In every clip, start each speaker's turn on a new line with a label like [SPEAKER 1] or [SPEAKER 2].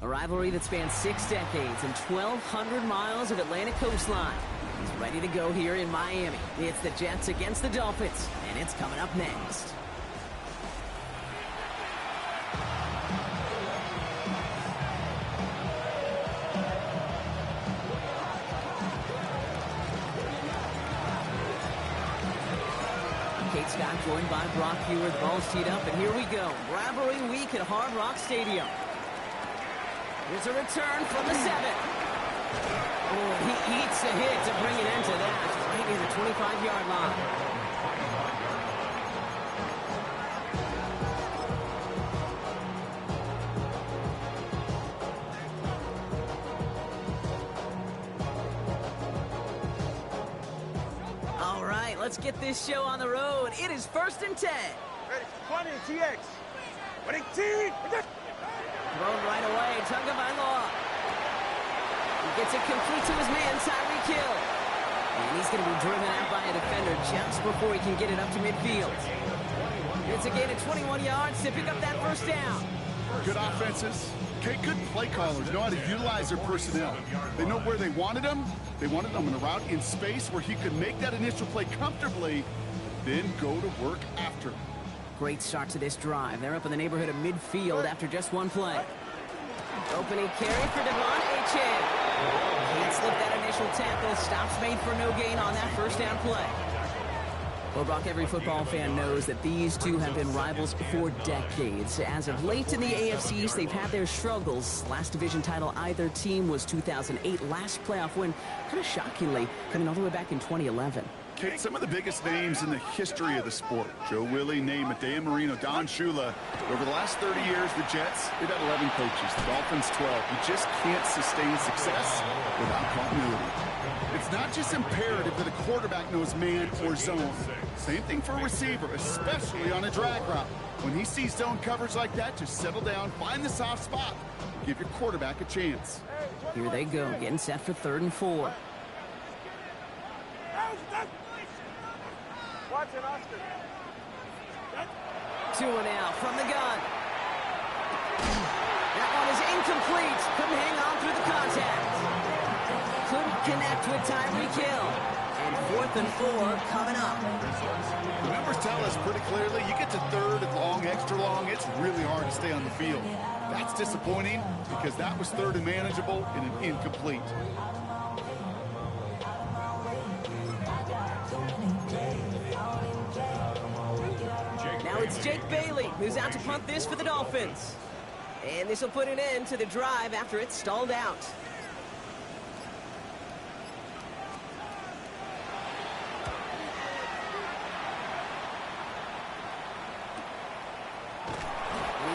[SPEAKER 1] A rivalry that spans 6 decades and 1,200 miles of Atlantic coastline is ready to go here in Miami. It's the Jets against the Dolphins, and it's coming up next. Scott joined by Brock Hewer. The ball's teed up, and here we go. Rivalry week at Hard Rock Stadium. Here's a return from the 7. Oh, he eats a hit to bring an end to that. Right near the 25-yard line. Let's get this show on the road. It is 1st and 10.
[SPEAKER 2] Ready, 20, TX. Ready, T.
[SPEAKER 1] Thrown right away, Tagovailoa. He gets it complete to his man, Tyreek Hill. And he's going to be driven out by a defender just before he can get it up to midfield. It's a gain of 21 yards to pick up that first down.
[SPEAKER 3] Good offenses. Good play callers know how to utilize their personnel. They know where they wanted them. They wanted them in a route in space where he could make that initial play comfortably, then go to work after.
[SPEAKER 1] Great start to this drive. They're up in the neighborhood of midfield after just one play. Opening carry for Devon Achane. Can't slip that initial tackle. Stops made for no gain on that first down play. Well, Brock, every football fan knows that these two have been rivals for decades. As of late in the AFC East, they've had their struggles. Last division title either team was 2008. Last playoff win, kind of shockingly, coming all the way back in 2011.
[SPEAKER 3] Kate, some of the biggest names in the history of the sport. Joe Willie, Namath, Dan Marino, Don Shula. Over the last 30 years, the Jets, they've had 11 coaches. The Dolphins, 12. You just can't sustain success without continuity. It's not just imperative that a quarterback knows man or zone. Same thing for a receiver, especially on a drag route. When he sees zone coverage like that, just settle down, find the soft spot. Give your quarterback a chance.
[SPEAKER 1] Here they go, getting set for 3rd and 4. Two and out from the gun. That one is incomplete. Couldn't hang on through the contact. Couldn't connect with Tyreek Hill. And 4th and 4 coming up.
[SPEAKER 3] The numbers tell us pretty clearly, you get to 3rd and long, extra long, it's really hard to stay on the field. That's disappointing because that was 3rd and manageable and an incomplete.
[SPEAKER 1] Now it's Jake Bailey who's out to punt this for the Dolphins. And this will put an end to the drive after it's stalled out.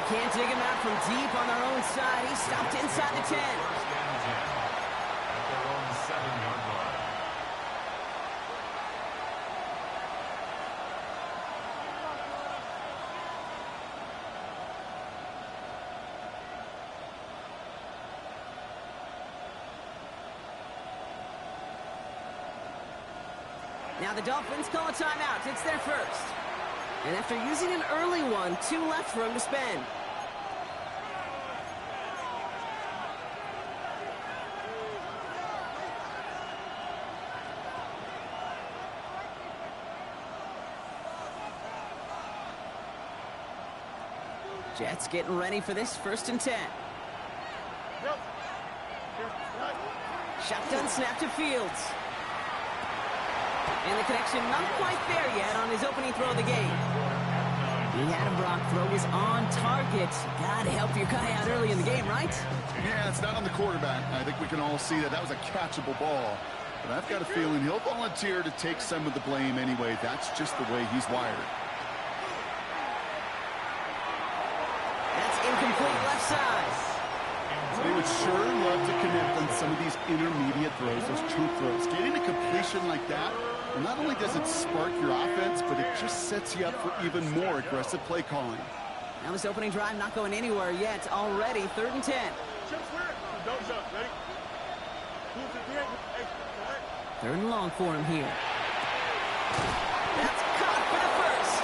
[SPEAKER 1] Can't dig him out from deep on their own side. He stopped inside the 10. Now the Dolphins call a timeout. It's their first. And after using an early one, 2 left for him to spend. Jets getting ready for this 1st and 10. Shotgun snap to Fields. And the connection not quite there yet on his opening throw of the game. He had him, Brock. Throw was on target. Gotta help your guy out early in the game, right?
[SPEAKER 3] Yeah, it's not on the quarterback. I think we can all see that was a catchable ball. But I've got a feeling he'll volunteer to take some of the blame anyway. That's just the way he's wired.
[SPEAKER 1] That's incomplete left side.
[SPEAKER 3] They would sure love to connect on some of these intermediate throws, those true throws. Getting a completion like that, not only does it spark your offense, but it just sets you up for even more aggressive play calling.
[SPEAKER 1] Now this opening drive not going anywhere yet. Already 3rd and 10.
[SPEAKER 2] Don't jump, ready?
[SPEAKER 1] 3rd and long for him here. That's caught for the first.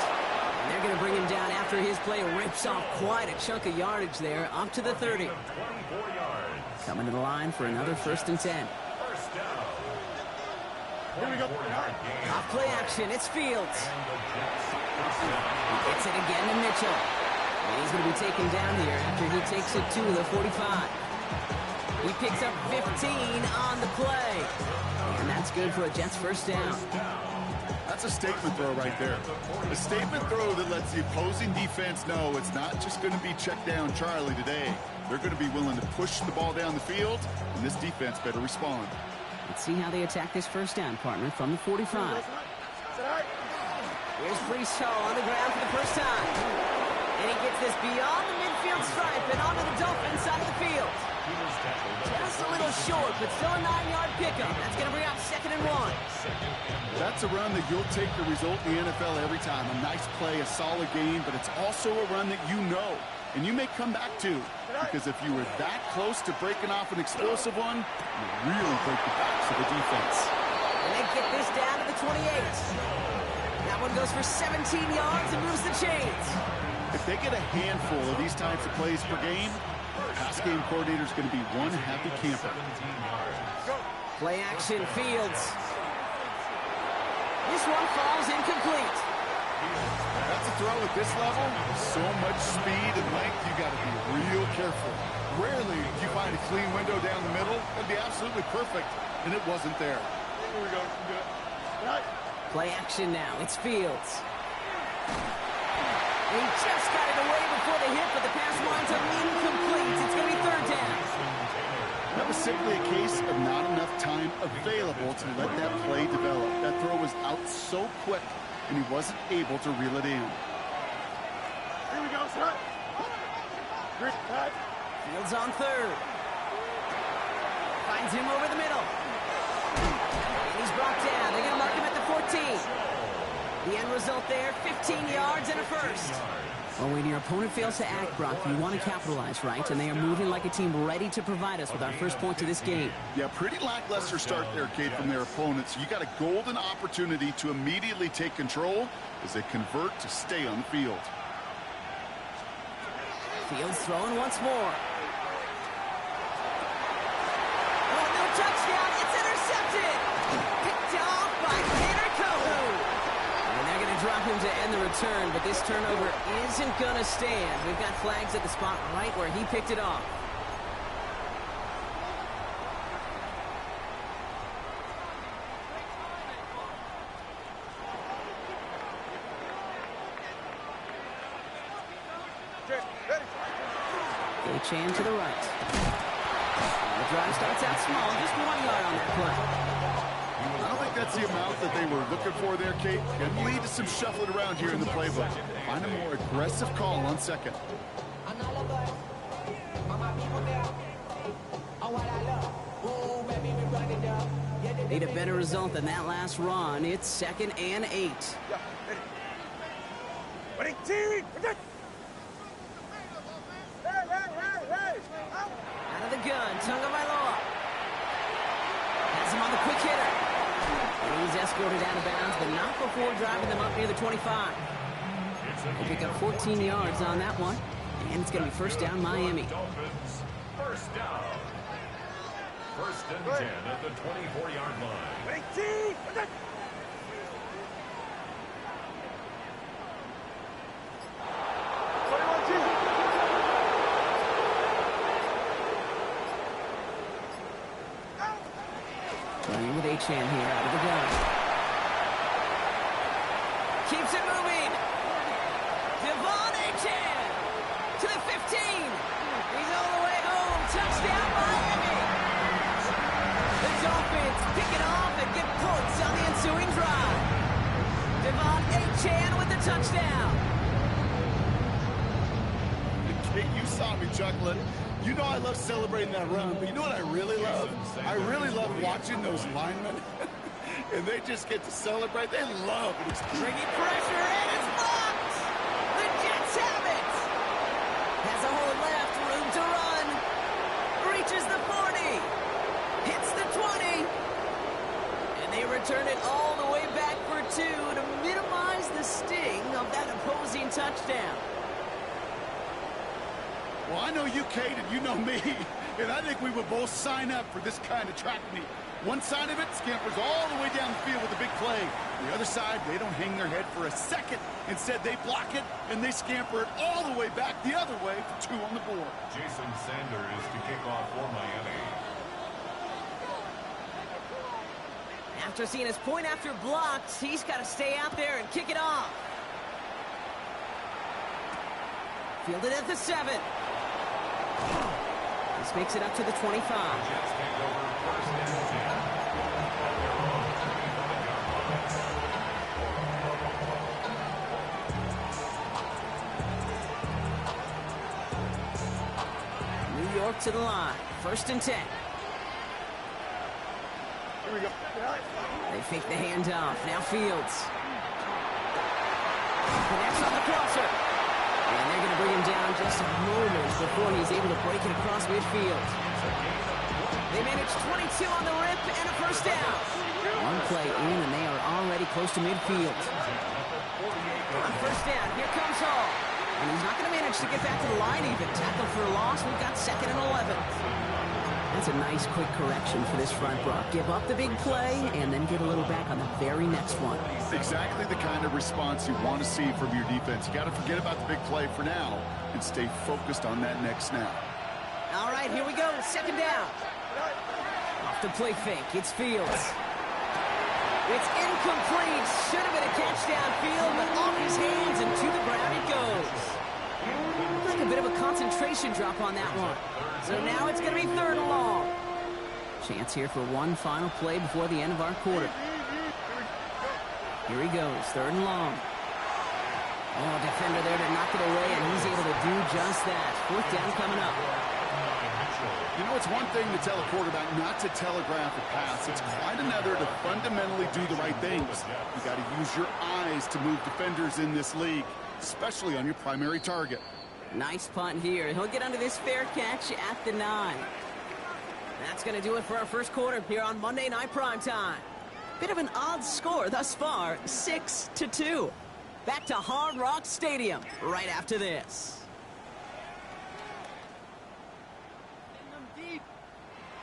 [SPEAKER 1] And they're going to bring him down after his play ripped Rips off quite a chunk of yardage there, up to the 30. Coming to the line for another 1st and 10.
[SPEAKER 2] Here we go.
[SPEAKER 1] Off play action, it's Fields. He gets it again to Mitchell. And he's going to be taken down here after he takes it to the 45. He picks up 15 on the play. And that's good for a Jets 1st down.
[SPEAKER 3] That's a statement throw right there. A statement throw that lets the opposing defense know it's not just going to be check down Charlie today. They're going to be willing to push the ball down the field, and this defense better respond.
[SPEAKER 1] Let's see how they attack this 1st down, partner, from the 45. Here's Brees Hall on the ground for the 1st time. And he gets this beyond the midfield stripe and onto the Dolphins side of the field. Just a little short, but still a 9-yard pickup. That's going to bring out 2nd and 1.
[SPEAKER 3] That's a run that you'll take the result in the NFL every time. A nice play, a solid game, but it's also a run that you know, and you may come back to. Because if you were that close to breaking off an explosive one, you really break the backs of the defense.
[SPEAKER 1] And they get this down to the 28. That one goes for 17 yards and moves the chains.
[SPEAKER 3] If they get a handful of these types of plays per game, the pass game coordinator is going to be one happy camper.
[SPEAKER 1] Play action, Fields. This one falls incomplete.
[SPEAKER 3] That's a throw at this level. So much speed and length, you got to be real careful. Rarely do you find a clean window down the middle. That'd be absolutely perfect, and it wasn't there.
[SPEAKER 2] Here we go. Good. Right.
[SPEAKER 1] Play action now. It's Fields. And he just got it away before the hit, but the pass winds up incomplete. It's going to be 3rd down.
[SPEAKER 3] That was simply a case of not enough time available to let that play develop. That throw was out so quick, and he wasn't able to reel it in.
[SPEAKER 2] Here we go, son. Great pass.
[SPEAKER 1] Fields on 3rd. Finds him over the middle. And he's brought down. They're going to mark him at the 14. The end result there, 15 yards and a 1st. Well, when your opponent fails to act, Brock, you want to capitalize, right? And they are moving like a team ready to provide us with our 1st point to this game.
[SPEAKER 3] Yeah, pretty lackluster start there, Kate, from their opponents. You got a golden opportunity to immediately take control as they convert to stay on the field.
[SPEAKER 1] Fields throwing once more. Oh, no touchdown. It's intercepted. Picked off by Tanner Kohu. And they're going to drop him to end the return, but this turnover isn't going to stand. We've got flags at the spot right where he picked it off. Chan to the right. The drive starts out small, just 1 yard on that play.
[SPEAKER 3] I don't think that's the amount that they were looking for there, Kate. Can lead to some shuffling around here in the playbook. Find a more aggressive call on 2nd.
[SPEAKER 1] Need a better result than that last run. It's 2nd and 8.
[SPEAKER 2] Running team.
[SPEAKER 1] Out of the gun, Tagovailoa. Has him on the quick hitter. And he's escorted out of bounds, but not before driving them up near the 25. They pick up 14 yards on that one, and it's going to be 1st down Miami.
[SPEAKER 4] Dolphins, 1st down. 1st and 10 at the 24-yard line.
[SPEAKER 2] Running team.
[SPEAKER 1] Playing with Chan here out of the gun. Keeps it moving. Devon Chan to the 15. He's all the way home. Touchdown, Miami. The Dolphins pick it off and get points on the ensuing drive. Devon Chan with the touchdown.
[SPEAKER 3] Kate, you saw me chuckling. You know I love celebrating that run, but you know what I really love? I really love watching those linemen. And they just get to celebrate. They love it.
[SPEAKER 1] Bringing pressure, and it's blocked. The Jets have it. Has a hole left, room to run. Reaches the 40. Hits the 20. And they return it all the way back for 2 to minimize the sting of that opposing touchdown.
[SPEAKER 3] Well, I know you, Kate, and you know me, and I think we would both sign up for this kind of track meet. One side of it scampers all the way down the field with a big play. The other side, they don't hang their head for a second. Instead, they block it, and they scamper it all the way back the other way for 2 on the board.
[SPEAKER 4] Jason Sanders to kick off for Miami.
[SPEAKER 1] After seeing his point after blocked, he's got to stay out there and kick it off. Fielded at the 7. This makes it up to the 25.
[SPEAKER 4] Jets take over first and 10.
[SPEAKER 1] New York to the line. First and 10.
[SPEAKER 2] Here we go.
[SPEAKER 1] They fake the handoff. Now Fields. Connects on the crosser. And they're going to bring him down just a moment before he's able to break it across midfield. They manage 22 on the rip and a first down. One play in, and they are already close to midfield. On first down, here comes Hall. And he's not going to manage to get back to the line even. Tackle for a loss. We've got 2nd and 11. That's a nice quick correction for this front row. Give up the big play and then get a little back on the very next one.
[SPEAKER 3] Exactly the kind of response you want to see from your defense. You got to forget about the big play for now and stay focused on that next snap.
[SPEAKER 1] All right, here we go. 2nd down. Off the play fake. It's Fields. It's incomplete. Should have been a catch downfield, but off his hands and to the ground it goes. Like a bit of a concentration drop on that one. So now it's going to be 3rd and long. Chance here for one final play before the end of our quarter. Here he goes, 3rd and long. Oh, defender there to knock it away, and he's able to do just that. 4th down coming up.
[SPEAKER 3] You know, it's one thing to tell a quarterback not to telegraph a pass. It's quite another to fundamentally do the right things. You got to use your eyes to move defenders in this league, especially on your primary target.
[SPEAKER 1] Nice punt here. He'll get under this fair catch at the 9. That's going to do it for our first quarter here on Monday Night Primetime. Bit of an odd score thus far, 6-2. Back to Hard Rock Stadium right after this.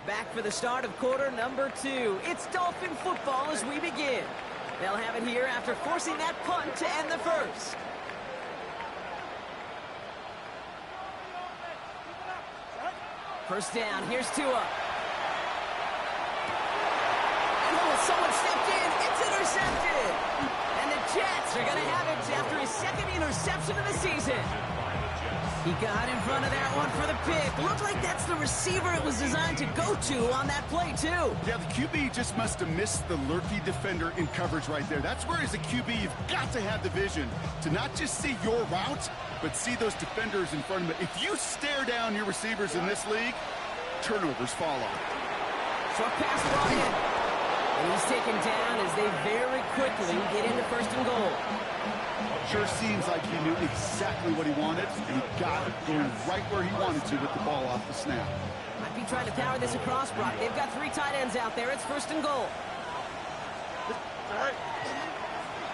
[SPEAKER 1] Back for the start of quarter number 2. It's Dolphin football as we begin. They'll have it here after forcing that punt to end the first. First down, here's Tua. Oh, someone stepped in. It's intercepted. And the Jets are going to have it after his 2nd interception of the season. He got in front of that one for the pick. Looked like that's the receiver it was designed to go to on that play, too.
[SPEAKER 3] Yeah, the QB just must have missed the lurky defender in coverage right there. That's where, as a QB, you've got to have the vision to not just see your route, but see those defenders in front of it. If you stare down your receivers in this league, turnovers follow.
[SPEAKER 1] Short pass brought in. And he's taken down as they very quickly get into 1st and goal.
[SPEAKER 3] Sure seems like he knew exactly what he wanted, and he got it going right where he wanted to with the ball off the snap.
[SPEAKER 1] Might be trying to power this across, Brock. They've got 3 tight ends out there. It's 1st and goal.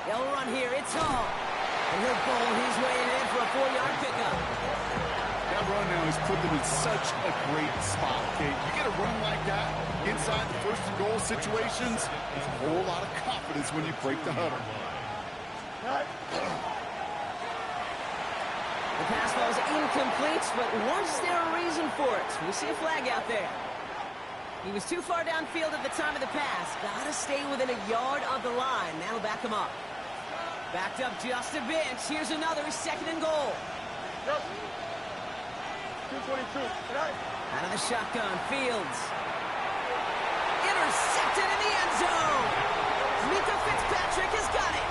[SPEAKER 1] They'll run here. It's Hall. And he'll bowl his way ahead for a 4-yard pickup.
[SPEAKER 3] That run now has put them in such a great spot, Kate. You get a run like that inside the 1st and goal situations, there's a whole lot of confidence when you break the huddle.
[SPEAKER 1] The pass ball is incomplete, but was there a reason for it? We see a flag out there. He was too far downfield at the time of the pass. Got to stay within a yard of the line. That'll back him up. Backed up just a bit. Here's another 2nd and goal.
[SPEAKER 2] 222.
[SPEAKER 1] Out of the shotgun, Fields. Intercepted in the end zone. Mika Fitzpatrick has got it.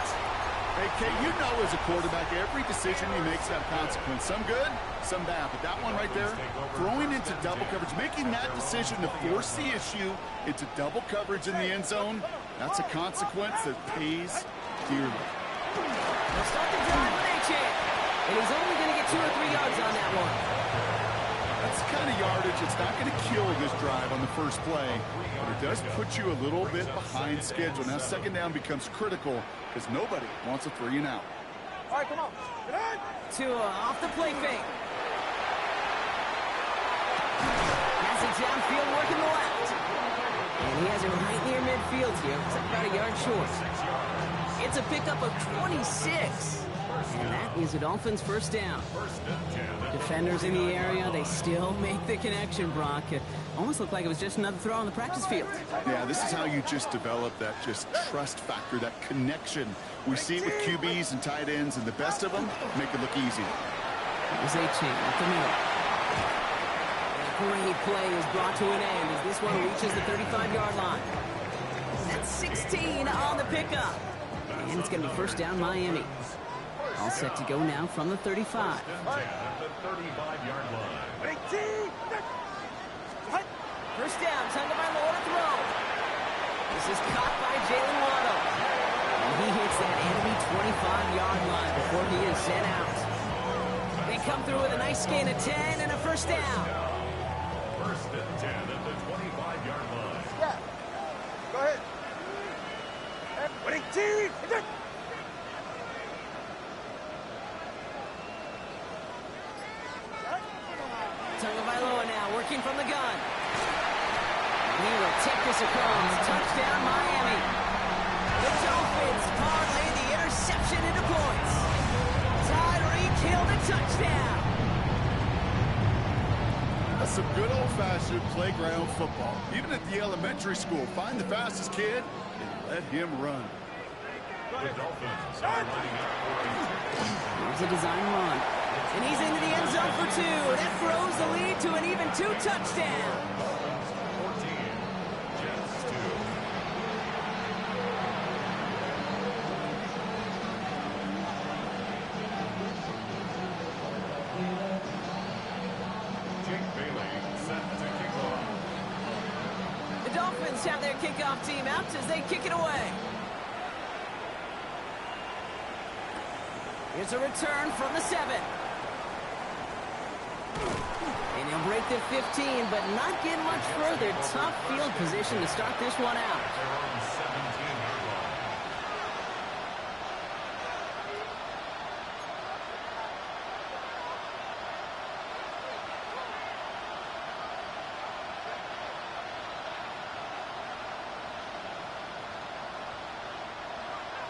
[SPEAKER 3] Hey, Kate, you know as a quarterback, every decision you make has got a consequence. Some good, some bad. But that one right there, throwing into double coverage, making that decision to force the issue into double coverage in the end zone, that's a consequence that pays dearly.
[SPEAKER 1] They'll start the drive with A-Chain. And he's only going to get 2 or 3 yards on that one.
[SPEAKER 3] That's the kind of yardage it's not going to kill this drive on the first play, but it does put you a little bit behind schedule. Now 2nd down becomes critical because nobody wants a 3 and out.
[SPEAKER 2] All right, come on.
[SPEAKER 1] Tua off the play fake. downfield working the left. And he has it right near midfield here. It's about a yard short. It's a pickup of 26. And that is a Dolphins first down. Defenders in the area, they still make the connection, Brock. It almost looked like it was just another throw on the practice field.
[SPEAKER 3] Yeah, this is how you just develop that just trust factor, that connection. We see it with QBs and tight ends, and the best of them make it look easy.
[SPEAKER 1] There's a chain up the middle. Great play is brought to an end as this one reaches the 35-yard line. That's 16 on the pickup. And it's going to be first down Miami. All set to go now from the 35.
[SPEAKER 4] The 35-yard line.
[SPEAKER 1] First down, Tagovailoa to throw. This is caught by Jalen Waddle. And he hits that enemy 25-yard line before he is sent out. They come through with a nice gain of 10 and a first down.
[SPEAKER 4] First and 10 at the 25-yard line.
[SPEAKER 2] Yeah. Go ahead.
[SPEAKER 1] Tagovailoa now working from the gun. He will take this across. Touchdown, Miami. The Dolphins parlay the interception into points. Tyreek Hill the touchdown.
[SPEAKER 3] That's some good old-fashioned playground football. Even at the elementary school, find the fastest kid and let him run.
[SPEAKER 4] The Dolphins are lining up for a
[SPEAKER 1] Here's a design run. And he's into the end zone for 2. That grows the lead to an even 2 touchdowns.
[SPEAKER 4] 14. Jets 2. Jake Bailey set to kick off.
[SPEAKER 1] The Dolphins have their kickoff team out as they kick it away. Here's a return from the 7. And he'll break the 15, but not get much further. Tough field position to start this one out.
[SPEAKER 4] Their own 17-yard line.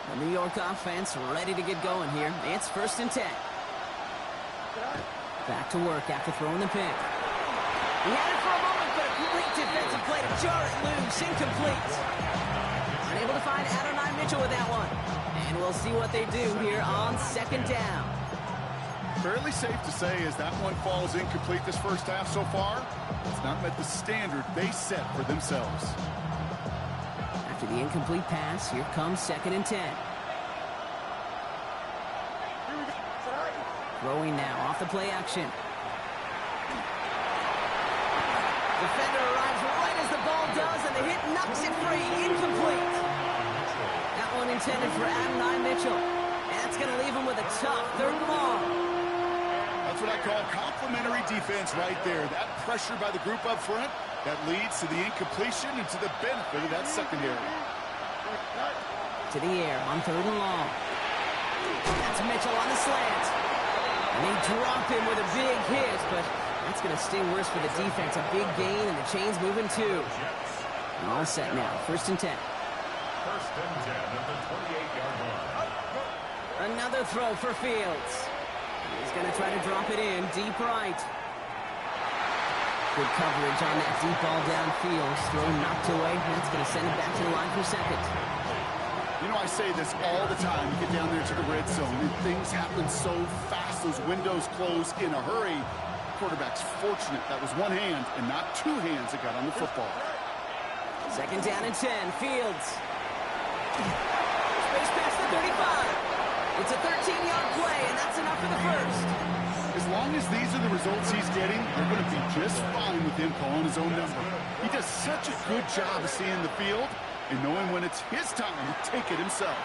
[SPEAKER 1] The New York offense ready to get going here. It's first and 10. Back to work after throwing the pick. He had it for a moment, but a great defensive play to jar it loose. Incomplete. Unable to find Adonai Mitchell with that one. And we'll see what they do here on second down.
[SPEAKER 3] Fairly safe to say as that one falls incomplete this first half so far, it's not met the standard they set for themselves.
[SPEAKER 1] After the incomplete pass, here comes second and 10. Throwing now off the play action. Defender arrives right as the ball does, and the hit knocks it free. Incomplete. That one intended for Adonai Mitchell. And that's going to leave him with a tough third and long.
[SPEAKER 3] That's what I call complimentary defense right there. That pressure by the group up front, that leads to the incompletion and to the benefit of that secondary.
[SPEAKER 1] To the air on third and long. That's Mitchell on the slant. And they drop him with a big hit, but that's going to sting worse for the defense. A big gain, and the chain's moving too. All set now. First and 10.
[SPEAKER 4] First and 10 at the 28-yard line.
[SPEAKER 1] Another throw for Fields. He's going to try to drop it in deep right. Good coverage on that deep ball downfield. Throw knocked away. That's going to send it back to the line for second.
[SPEAKER 3] You know, I say this all the time. You get down there to the red zone, and things happen so fast. Those windows close in a hurry. Quarterback's fortunate that was one hand and not two hands that got on the football.
[SPEAKER 1] Second down and 10. Fields. Space past the 35. It's a 13-yard play, and that's enough for the first.
[SPEAKER 3] As long as these are the results he's getting, they're going to be just fine with him calling his own number. He does such a good job of seeing the field and knowing when it's his time to take it himself.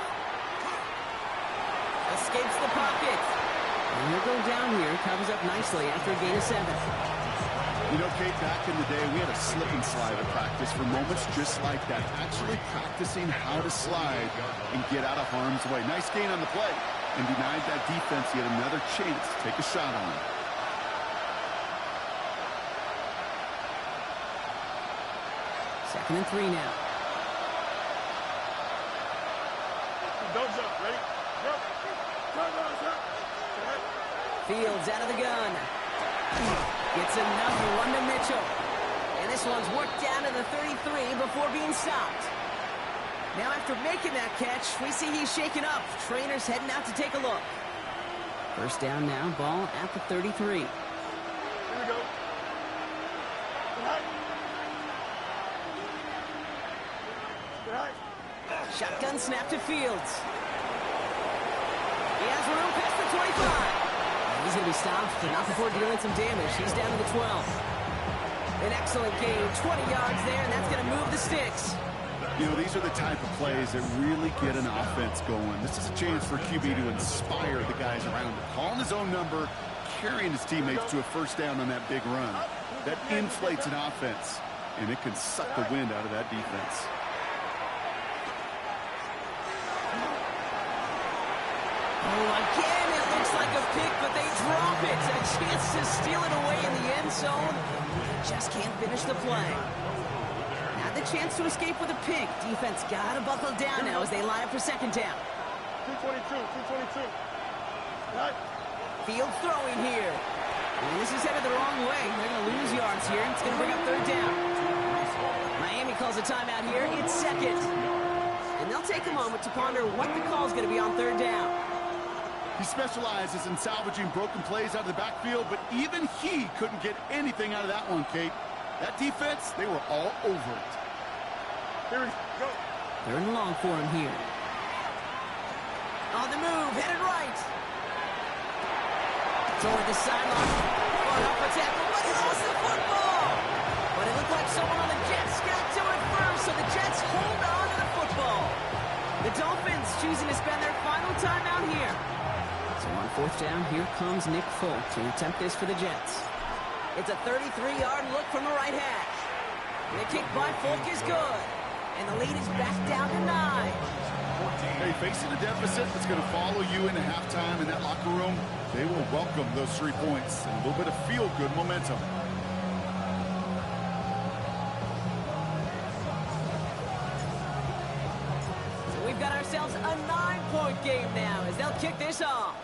[SPEAKER 1] Escapes the pocket. And he'll go down here. Comes up nicely after a gain of 7.
[SPEAKER 3] You know, Kate, back in the day, we had a slip and slide at practice for moments just like that. Actually practicing how to slide and get out of harm's way. Nice gain on the play. And denied that defense yet another chance to take a shot on him.
[SPEAKER 1] 2nd and 3 now.
[SPEAKER 2] Don't jump. Ready? Jump. Jump.
[SPEAKER 1] Fields out of the gun. Gets another one to Mitchell. And this one's worked down to the 33 before being stopped. Now after making that catch, we see he's shaken up. Trainer's heading out to take a look. First down now, ball at the 33.
[SPEAKER 2] Here we go.
[SPEAKER 1] Shotgun snap to Fields. He has room past the 25. He's going to be stopped, but not before dealing some damage. He's down to the 12. An excellent game, 20 yards there, and that's going to move the sticks.
[SPEAKER 3] You know, these are the type of plays that really get an offense going. This is a chance for QB to inspire the guys around him. Calling his own number, carrying his teammates to a first down on that big run. That inflates an offense, and it can suck the wind out of that defense.
[SPEAKER 1] Oh, again, it looks like a pick, but they drop it. A chance to steal it away in the end zone. Just can't finish the play. Had the chance to escape with a pick. Defense got to buckle down now as they line up for second down.
[SPEAKER 2] 222. Right.
[SPEAKER 1] Field throwing here. And this is headed the wrong way. They're going to lose yards here. It's going to bring up third down. Miami calls a timeout here. It's second. And they'll take a moment to ponder what the call is going to be on third down.
[SPEAKER 3] He specializes in salvaging broken plays out of the backfield, but even he couldn't get anything out of that one, Kate. That defense, they were all over it.
[SPEAKER 2] Here we go.
[SPEAKER 1] Third and long for him here. On the move, headed right. Toward the sideline. Going up for tackle, but he lost the football. But it looked like someone on the Jets got to it first, so the Jets hold on to the football. The Dolphins choosing to spend their final time out here. So on fourth down, here comes Nick Folk to attempt this for the Jets. It's a 33-yard look from the right hash. The kick by Folk is good. And the lead is back down to 9.
[SPEAKER 3] Hey, facing a deficit that's going to follow you into halftime in that locker room, they will welcome those 3 points and a little bit of feel-good momentum.
[SPEAKER 1] So we've got ourselves a 9-point game now as they'll kick this off.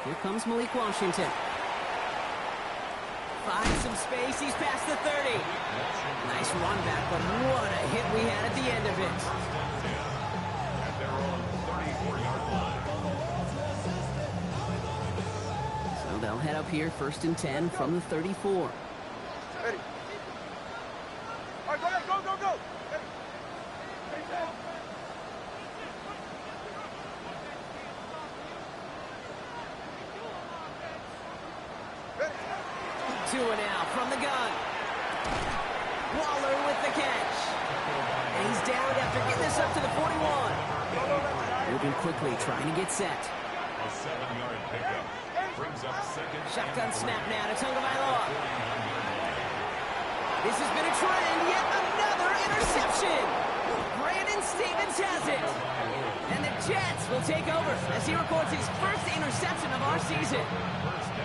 [SPEAKER 1] Here comes Malik Washington. Finds some space. He's past the 30. Nice run back, but what a hit we had at the end of it. So they'll head up here, 1st and 10 from the 34.
[SPEAKER 2] Ready. All right, go ahead. Go. Ready. Ready.
[SPEAKER 1] 2 and out from the gun. Waller with the catch. And he's down after getting this up to the 41. Moving quickly, trying to get set.
[SPEAKER 4] A 7-yard pickup. Brings up second.
[SPEAKER 1] Shotgun snap now to Tagovailoa. This has been a trend. Yet another interception. Brandon Stevens has it. And the Jets will take over as he records his first interception of our season.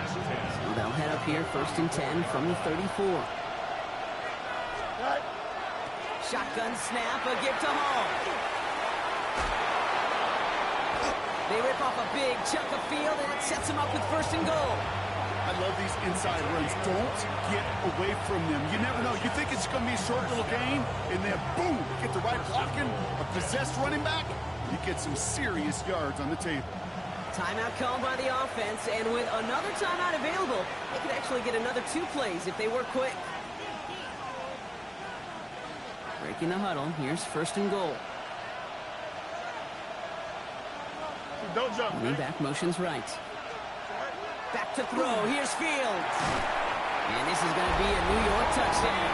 [SPEAKER 1] So they'll head up here, 1st and 10 from the 34.
[SPEAKER 2] Right.
[SPEAKER 1] Shotgun snap, a give to Hall. They rip off a big chunk of field, and it sets them up with 1st and goal.
[SPEAKER 3] I love these inside runs. Don't get away from them. You never know. You think it's going to be a short little game, and then boom, get the right blocking, a possessed running back, you get some serious yards on the table.
[SPEAKER 1] Timeout called by the offense, and with another timeout available, they could actually get another 2 plays if they work quick. Breaking the huddle, here's 1st and goal.
[SPEAKER 2] Don't jump.
[SPEAKER 1] Running back motions right. Back to throw, here's Fields. And this is going to be a New York touchdown.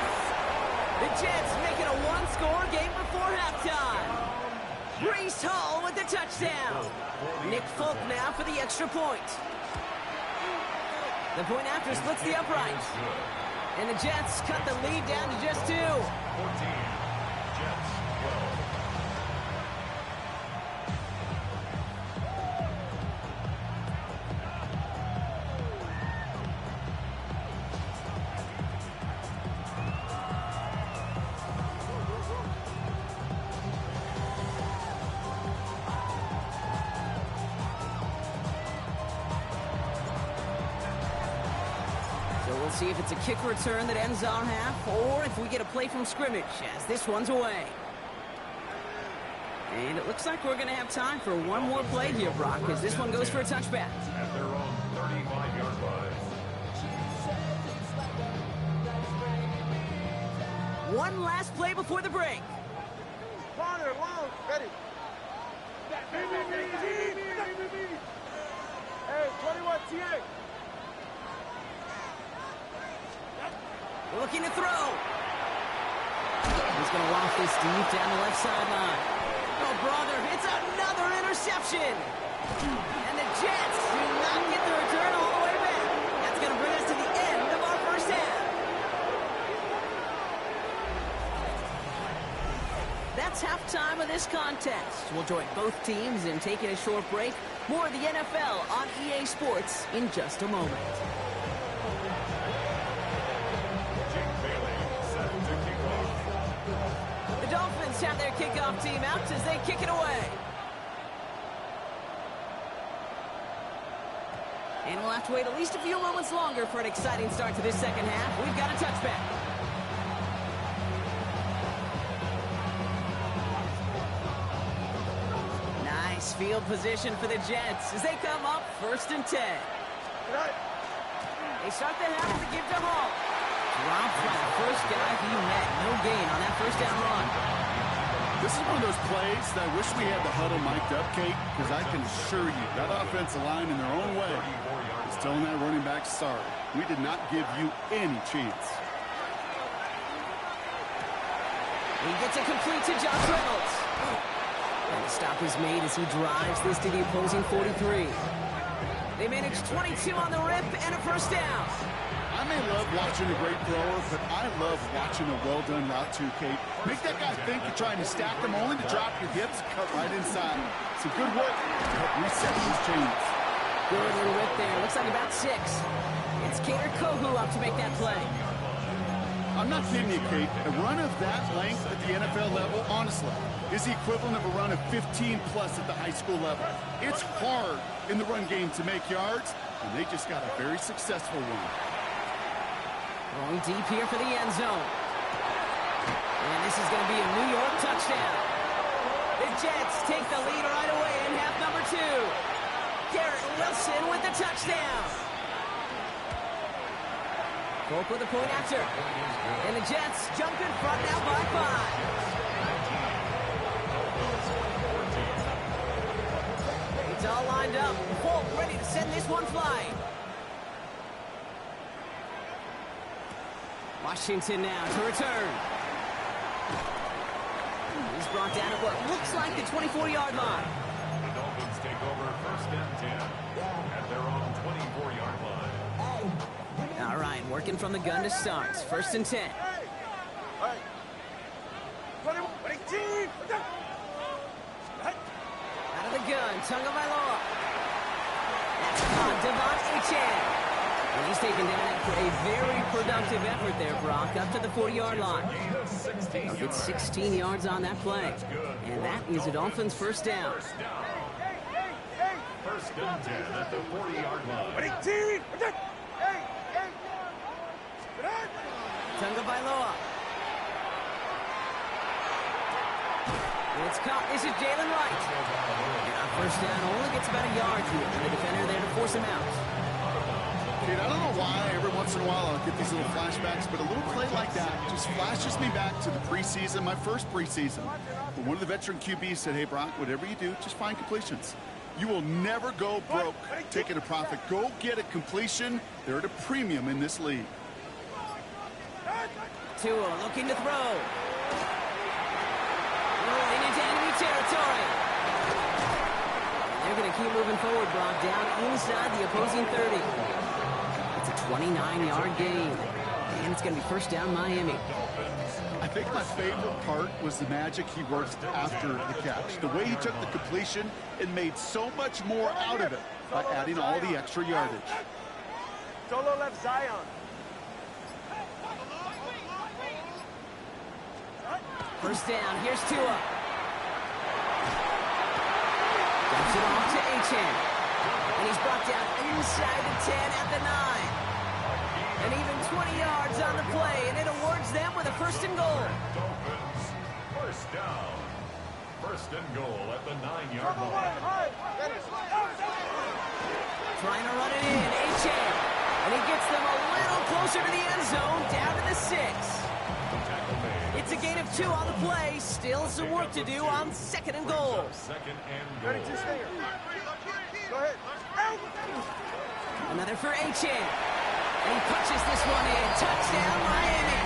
[SPEAKER 1] The Jets make it a 1-score game before halftime. Brees Hall with the touchdown. Nick Folk now for the extra point. The point after splits the upright. And the Jets cut the lead down to just 2.
[SPEAKER 4] 14. Jets 12.
[SPEAKER 1] Let's see if it's a kick return that ends our half, or if we get a play from scrimmage, as this one's away. And it looks like we're going to have time for one more play here, Brock, as this one goes for a touchback.
[SPEAKER 4] At their own 35-yard line.
[SPEAKER 1] One last play before the break.
[SPEAKER 2] Corner, long, ready. Hey, 21, TA.
[SPEAKER 1] Looking to throw. He's going to loft this deep down the left sideline. Oh, brother, it's another interception. And the Jets do not get the return all the way back. That's going to bring us to the end of our first half. That's halftime of this contest. We'll join both teams in taking a short break. More of the NFL on EA Sports in just a moment. The Dolphins have their kickoff team out as they kick it away. And we'll have to wait at least a few moments longer for an exciting start to this second half. We've got a touchback. Nice field position for the Jets as they come up 1st and 10. They start the half with a give to Hall. Dropped by the first guy he met. No gain on that first down run.
[SPEAKER 3] This is one of those plays that I wish we had the huddle mic'd up, Kate, because I can assure you that offensive line in their own way is telling that running back, sorry, we did not give you any chance.
[SPEAKER 1] He gets it complete to Josh Reynolds. And the stop is made as he drives this to the opposing 43. They manage 22 on the rip and a first down.
[SPEAKER 3] I may love watching a great thrower, but I love watching a well-done route too, Kate. Make that guy think you're trying to stack them only to drop your hips, cut right inside. Some good work to help reset these chains.
[SPEAKER 1] Good little rip there. Looks like about 6. It's Kader Kohu up to make that play.
[SPEAKER 3] I'm not kidding you, Kate. A run of that length at the NFL level, honestly, is the equivalent of a run of 15-plus at the high school level. It's hard in the run game to make yards, and they just got a very successful one.
[SPEAKER 1] Going deep here for the end zone. And this is going to be a New York touchdown. The Jets take the lead right away in half number 2. Garrett Wilson with the touchdown. Volk with a point after. And the Jets jump in front now by 5. It's all lined up. Volk ready to send this one flying. Washington now to return. He's brought down at what looks like the 24-yard line.
[SPEAKER 4] The Dolphins take over 1st and 10 at their own 24-yard line.
[SPEAKER 1] All right, working from the gun to start. 1st and 10.
[SPEAKER 2] All right. 18.
[SPEAKER 1] Out of the gun, Tagovailoa. That's caught. Devon Achane. And he's taken down after a very productive effort there, Brock, up to the 40-yard line. He'll get 16 yards on that play. And that is a Dolphins first down.
[SPEAKER 4] 1st and 10 at the 40-yard line.
[SPEAKER 2] 18.
[SPEAKER 1] Tagovailoa. It's caught. This is Jalen Wright. And on first down, only gets about a yard here. And the defender there to force him out.
[SPEAKER 3] Kate, I don't know why every once in a while I'll get these little flashbacks, but a little play like that just flashes me back to the preseason, my first preseason. But one of the veteran QBs said, hey, Brock, whatever you do, just find completions. You will never go broke taking a profit. Go get a completion. They're at a premium in this league.
[SPEAKER 1] Tua looking to throw. Rolling into enemy territory. They're going to keep moving forward, Brock, down inside the opposing 30. It's a 29-yard gain. And it's going to be first down Miami.
[SPEAKER 3] I think my favorite part was the magic he worked after the catch. The way he took the completion and made so much more out of it by adding all the extra yardage.
[SPEAKER 2] Solo left Zion.
[SPEAKER 1] First down, here's Tua. Dumps it off to Achane. And he's brought down inside the 10 at the 9. And even 20 yards on the play, and it awards them with a first and goal.
[SPEAKER 4] Dolphins, first down. First and goal at the 9-yard line.
[SPEAKER 1] Trying to run it in, H.A. And he gets them a little closer to the end zone, down to the 6. It's a gain of 2 on the play. Still some work to do on second and goal.
[SPEAKER 4] Second and goal.
[SPEAKER 2] Ready to stay here. Go ahead.
[SPEAKER 1] Another for H.A. And he punches this one in. Touchdown, Miami.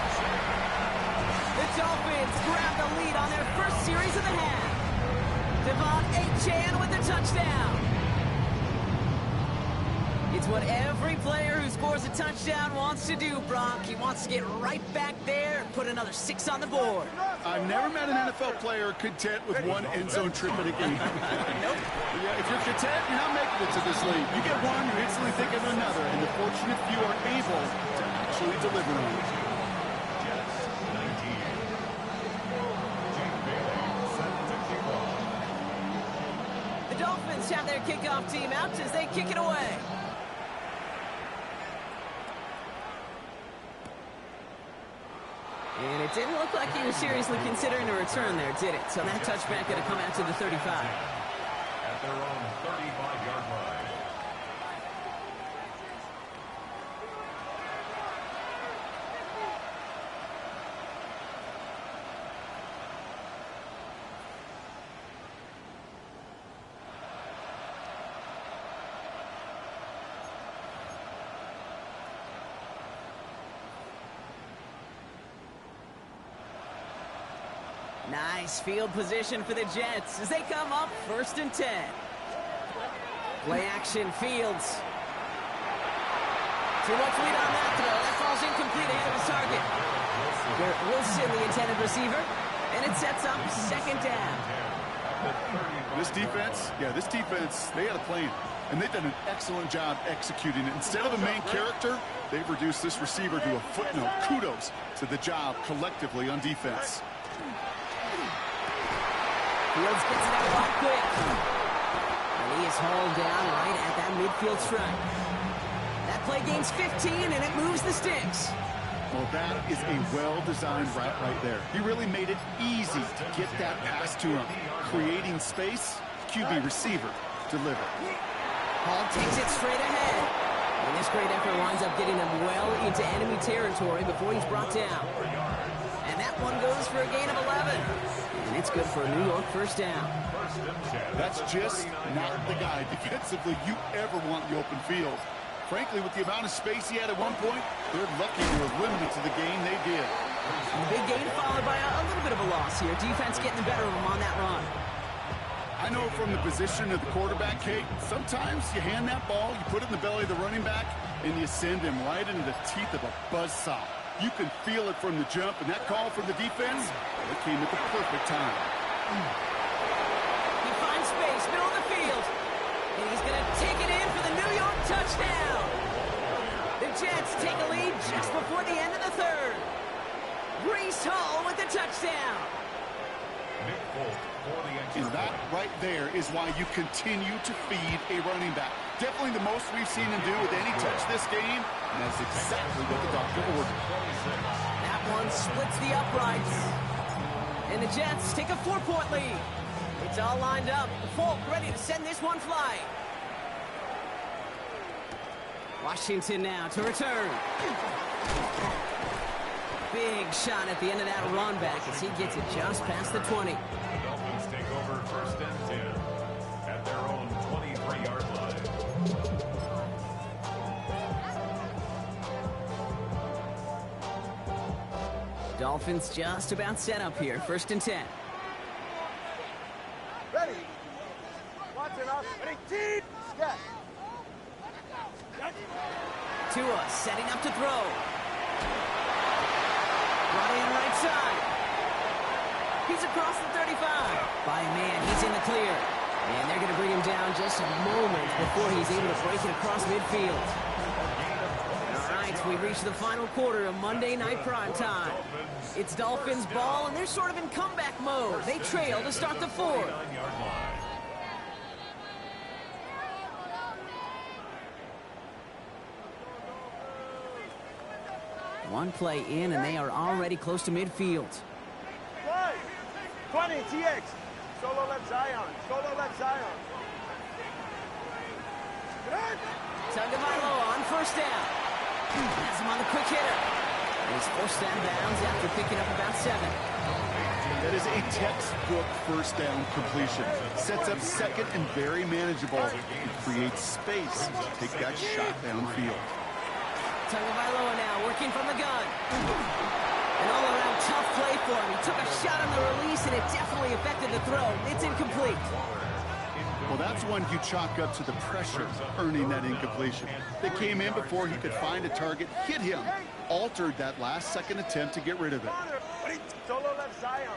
[SPEAKER 1] The Dolphins grab the lead on their first series of the half. Devon Achane with the touchdown. It's what every player who scores a touchdown wants to do, Brock. He wants to get right back there and put another 6 on the board.
[SPEAKER 3] I've never met an NFL player content with one end zone trip in a game.
[SPEAKER 1] Nope.
[SPEAKER 3] Yeah, if you're content, you're not making it to this league. You get one, you instantly think of another, and the fortunate few are able to actually deliver on it.
[SPEAKER 4] Jets, 19. Jake Bailey, set to kick off.
[SPEAKER 1] The Dolphins have their kickoff team out as they kick it away. And it didn't look like he was seriously considering a return there, did it? So that touchback going to come out to the 35.
[SPEAKER 4] At their own 35-yard line.
[SPEAKER 1] Nice field position for the Jets as they come up first and 10. Play action, Fields. Too much lead on that throw. That falls incomplete ahead of his target. Garrett Wilson, the intended receiver, and it sets up second down.
[SPEAKER 3] This defense, they had a plan, and they've done an excellent job executing it. Instead of a main character, they've reduced this receiver to a footnote. Kudos to the job collectively on defense.
[SPEAKER 1] Fields gets it out wide quick. And he is hauled down right at that midfield stripe. That play gains 15, and it moves the sticks.
[SPEAKER 3] Well, that is a well-designed route right there. He really made it easy to get that pass to him. Creating space, QB receiver, deliver.
[SPEAKER 1] Hall takes it straight ahead. And this great effort winds up getting him well into enemy territory before he's brought down. And that one goes for a gain of 11. And it's good for a New York first down.
[SPEAKER 3] That's just not the guy defensively you ever want in the open field. Frankly, with the amount of space he had at one point, they're lucky to have limited to the game they did.
[SPEAKER 1] And the big gain followed by a little bit of a loss here. Defense getting the better of him on that run.
[SPEAKER 3] I know from the position of the quarterback, Kate, sometimes you hand that ball, you put it in the belly of the running back, and you send him right into the teeth of a buzzsaw. You can feel it from the jump, and that call from the defense, it came at the perfect time.
[SPEAKER 1] He finds space, middle of the field, and he's going to take it in for the New York touchdown. The Jets take a lead just before the end of the third. Breece Hall with the touchdown.
[SPEAKER 4] Nick Folk for the extra
[SPEAKER 3] And that right there is why you continue to feed a running back. Definitely the most we've seen him do with any touch this game, and that's exactly what the doctor ordered.
[SPEAKER 1] That one splits the uprights. And the Jets take a 4-point lead. It's all lined up. Folk ready to send this one flying. Washington now to return. Big shot at the end of that run back as he gets it just past the 20.
[SPEAKER 4] The Dolphins take over first and 10 at their own 23-yard line.
[SPEAKER 1] Dolphins just about set up here. First and 10.
[SPEAKER 2] Ready. Watching us. Ready. Team. Yes.
[SPEAKER 1] Tua setting up to throw. Brought in right side. He's across the 35. By man, he's in the clear. And they're going to bring him down just a moment before he's able to break it across midfield. All right, we reach the final quarter of Monday Night Primetime. It's Dolphins ball, and they're sort of in comeback mode. They trail to start the fourth.
[SPEAKER 4] 9-yard line.
[SPEAKER 1] One play in, and they are already close to midfield.
[SPEAKER 2] 20, TX. Solo left Zion. Solo left Zion.
[SPEAKER 1] Tagovailoa on first down. Has him on the quick hitter. He's forced out of bounds after picking up about 7.
[SPEAKER 3] That is a textbook first down completion. Sets up second and very manageable. It creates space to take that shot downfield.
[SPEAKER 1] Tagovailoa now working from the gun. An all-around tough play for him. He took a shot on the release, and it definitely affected the throw. It's incomplete.
[SPEAKER 3] Well, that's one you chalk up to the pressure earning that incompletion. They came in before he could find a target, hit him, altered that last-second attempt to get rid of it.
[SPEAKER 2] Solo left Zion.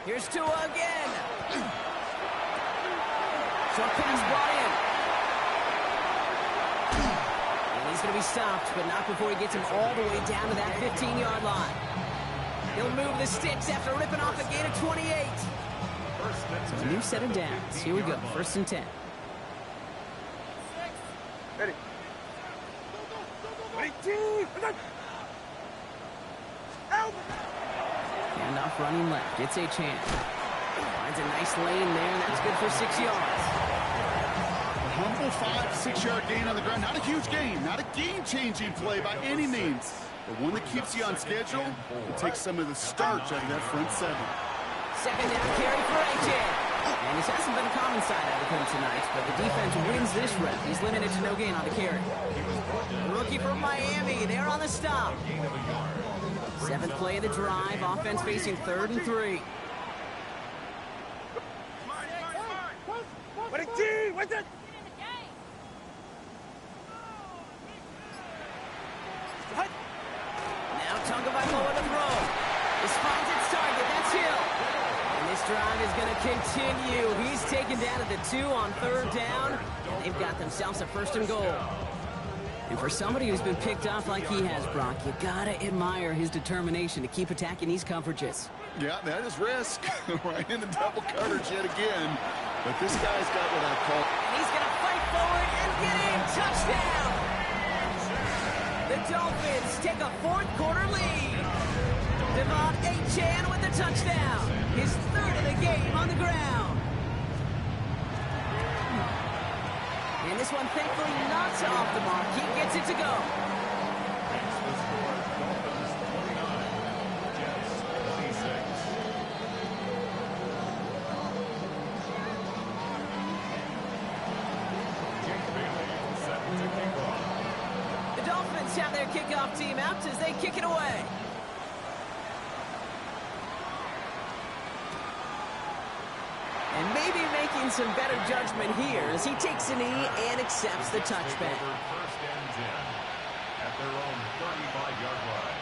[SPEAKER 1] Here's Tua again. Short pass brought in. And he's going to be stopped, but not before he gets him all the way down to that 15-yard line. He'll move the sticks after ripping off a gain of 28. So a new set of downs. Here we go, 1st and 10.
[SPEAKER 2] Ready.
[SPEAKER 1] Handoff running left. It's a chance. Finds a nice lane there, and that's good for 6 yards.
[SPEAKER 3] A humble 5 to 6 yard gain on the ground. Not a huge gain, not a game-changing play by any means, but one that keeps you on schedule and takes some of the starch out of that front 7.
[SPEAKER 1] Second down carry for AJ. And this hasn't been a common side out of him tonight, but the defense wins this rep. He's limited to no gain on the carry. Rookie from Miami, they're on the stop. 7th play of the drive, offense facing 3rd and 3.
[SPEAKER 2] What's it?
[SPEAKER 1] Now Tagovailoa to throw. This finds its target. That's Hill. And this drive is going to continue. He's taken down at the 2 on 3rd down. And they've got themselves a 1st and goal. And for somebody who's been picked off like he has, Brock, you gotta admire his determination to keep attacking these coverages.
[SPEAKER 3] Yeah, that is risk. Right in the double coverage yet again. But this guy's got what I call...
[SPEAKER 1] And he's gonna fight forward and get in. Touchdown! The Dolphins take a 4th quarter lead. Devon Achane with the touchdown. His 3rd of the game on the ground. And this one, thankfully, not off the mark. He gets it to go. The Dolphins have their kickoff team out as they kick it away. And maybe making some better judgment here as he takes a knee and accepts the touchback.
[SPEAKER 4] 1st and 10 at their own 35-yard line.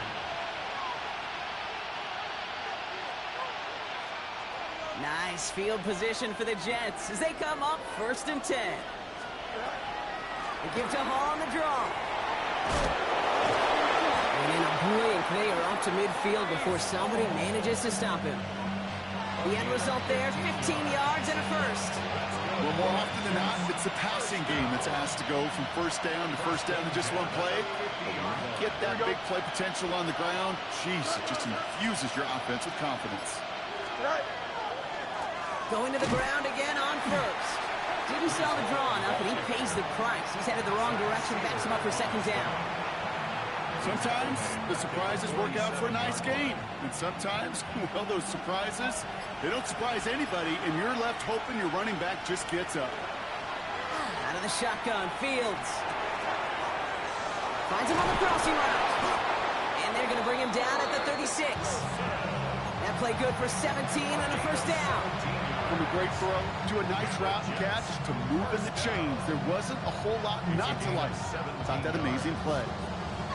[SPEAKER 1] Nice field position for the Jets as they come up 1st and 10. They give to Hall on the draw. And in a blink, they are off to midfield before somebody manages to stop him. The end result there, 15 yards and a 1st.
[SPEAKER 3] Well, more often than not, it's the passing game that's asked to go from 1st down to just one play. Get that big play potential on the ground. Jeez, it just infuses your offense with confidence.
[SPEAKER 1] Going to the ground again on 1st. Didn't sell the draw enough, and he pays the price. He's headed the wrong direction, backs him up for 2nd down.
[SPEAKER 3] Sometimes the surprises work out for a nice game. And sometimes, well, those surprises, they don't surprise anybody, and you're left hoping your running back just gets up.
[SPEAKER 1] Out of the shotgun, Fields. Finds him on the crossing route. And they're going to bring him down at the 36. That play good for 17 and a 1st down.
[SPEAKER 3] From a great throw to a nice route and catch to moving the chains. There wasn't a whole lot not to like about that amazing play.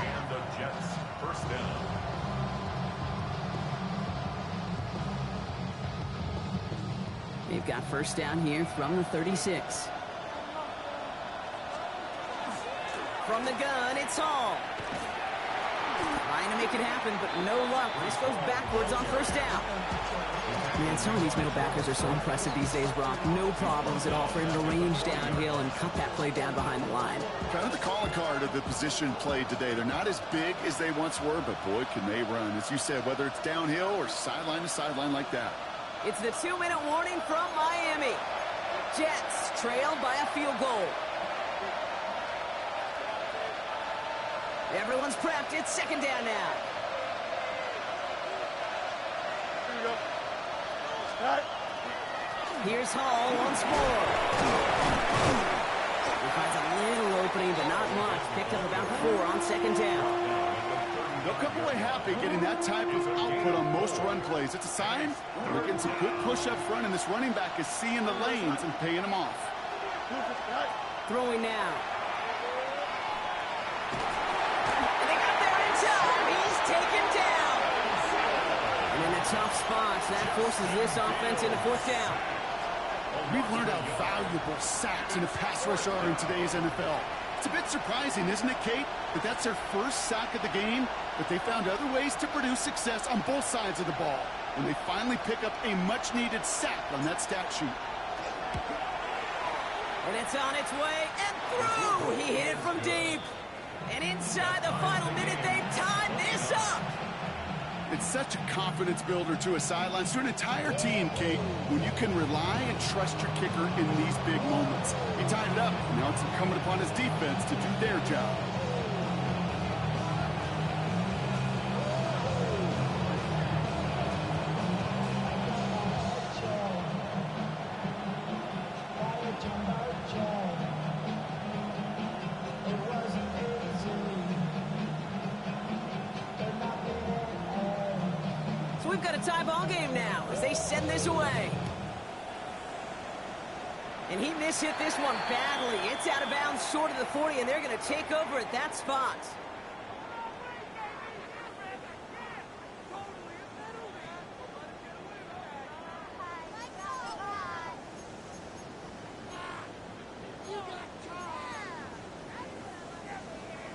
[SPEAKER 4] And the Jets 1st down.
[SPEAKER 1] They've got 1st down here from the 36. From the gun, it's Hall. Trying to make it happen, but no luck. This goes backwards on first down. Man, some of these middle backers are so impressive these days, Brock. No problems at all for him to range downhill and cut that play down behind the line.
[SPEAKER 3] Kind of the calling card of the position played today. They're not as big as they once were, but boy, can they run. As you said, whether it's downhill or sideline to sideline like that.
[SPEAKER 1] It's the 2-minute warning from Miami. Jets trail by a field goal. Everyone's prepped. It's second down now.
[SPEAKER 2] Here you go. Right.
[SPEAKER 1] Here's Hall once more. He finds a little opening, but not much. Picked up about 4 on second down.
[SPEAKER 3] They'll come away happy getting that type of output on most run plays. It's a sign they're getting some good push up front, and this running back is seeing the lanes and paying them off.
[SPEAKER 1] Throwing now. And they got there in time. He's taken down. And in a tough spot, that forces this offense into fourth down.
[SPEAKER 3] We've learned how valuable sacks in a pass rush are in today's NFL. It's a bit surprising, isn't it, Kate, that that's their first sack of the game, but they found other ways to produce success on both sides of the ball, and they finally pick up a much-needed sack on that stat sheet.
[SPEAKER 1] And it's on its way and through. He hit it from deep. And inside the final minute, they've tied this up.
[SPEAKER 3] It's such a confidence builder to a sideline, to an entire team, Kate, when you can rely and trust your kicker in these big moments. He tied it up. Now it's incumbent upon his defense to do their job.
[SPEAKER 1] We've got a tie ball game now as they send this away. And he mishit this one badly. It's out of bounds short of the 40, and they're going to take over at that spot.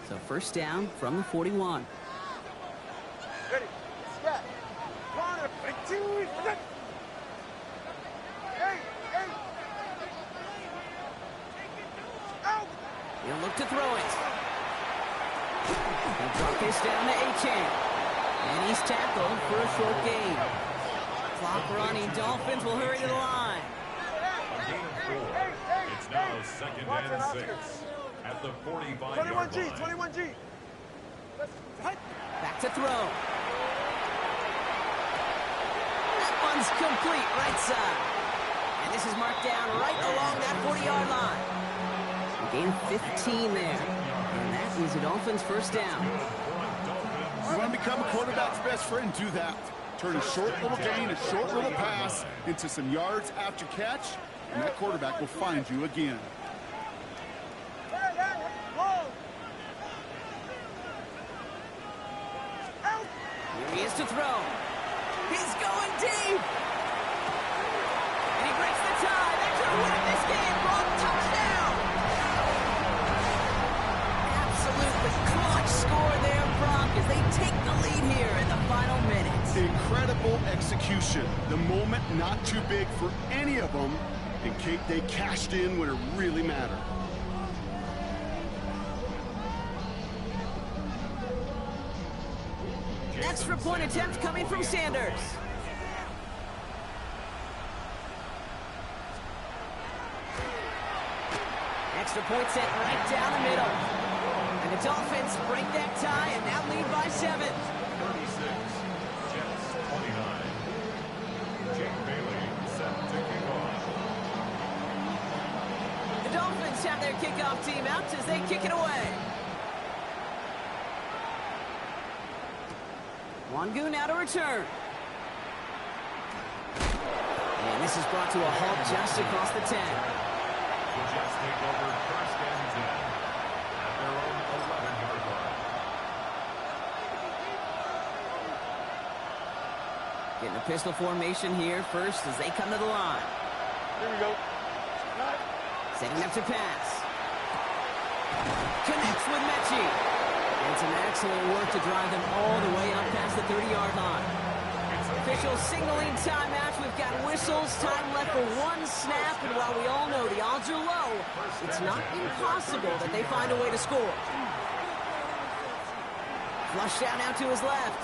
[SPEAKER 1] So first down from the 41.
[SPEAKER 2] Ready. Scat. Corner. Big two. Hey. Out.
[SPEAKER 1] He'll look to throw it. He'll drop this down to Achane. And he's tackled for a short gain. Clock running. Dolphins will hurry to the line.
[SPEAKER 4] It's now second and 6 at the 45-yard line.
[SPEAKER 2] 21G.
[SPEAKER 1] Back to throw. That one's complete right side. And this is marked down right along that 40-yard line. Gain 15 there. And that is the Dolphins' first down.
[SPEAKER 3] You want to become a quarterback's best friend? Do that. Turn a short little gain, a short little pass into some yards after catch, and that quarterback will find you again.
[SPEAKER 1] Here he is to throw. He's going deep. And he breaks the tie. They're going to win this game. Brock, touchdown. Absolutely clutch score there, Brock, as they take the lead here in the final minutes.
[SPEAKER 3] Incredible execution. The moment not too big for any of them. And Kate, they cashed in when it really mattered.
[SPEAKER 1] Extra point attempt coming from Sanders. Extra point set right down the middle. And the Dolphins break that tie and now lead by 7.
[SPEAKER 4] 36, Jets 29. Jake Bailey set to kick off.
[SPEAKER 1] The Dolphins have their kickoff team out as they kick it away. Wangu now to return. And this is brought to a halt just across the 10.
[SPEAKER 4] The Jets take over first and 10 at their own 11-yard line.
[SPEAKER 1] Getting a pistol formation here first as they come to the line.
[SPEAKER 2] Here we go.
[SPEAKER 1] Setting up to pass. Connects with Mechie. And some excellent work to drive them all the way up past the 30-yard line. Officials signaling timeouts. We've got whistles, time left for one snap, and while we all know the odds are low, it's not impossible that they find a way to score. Flushed out now to his left.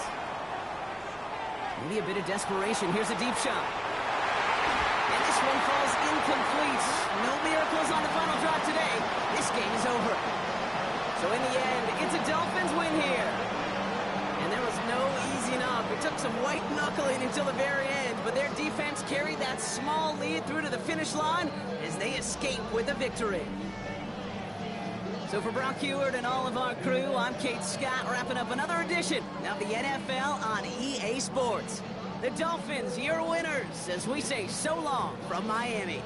[SPEAKER 1] Maybe a bit of desperation. Here's a deep shot. And this one falls incomplete. No miracles on the final drive today. This game is over. So in the end, it's a Dolphins win here. And there was no easing up. It took some white knuckling until the very end, but their defense carried that small lead through to the finish line as they escape with a victory. So for Brock Heward and all of our crew, I'm Kate Scott, wrapping up another edition of the NFL on EA Sports. The Dolphins, your winners, as we say so long from Miami.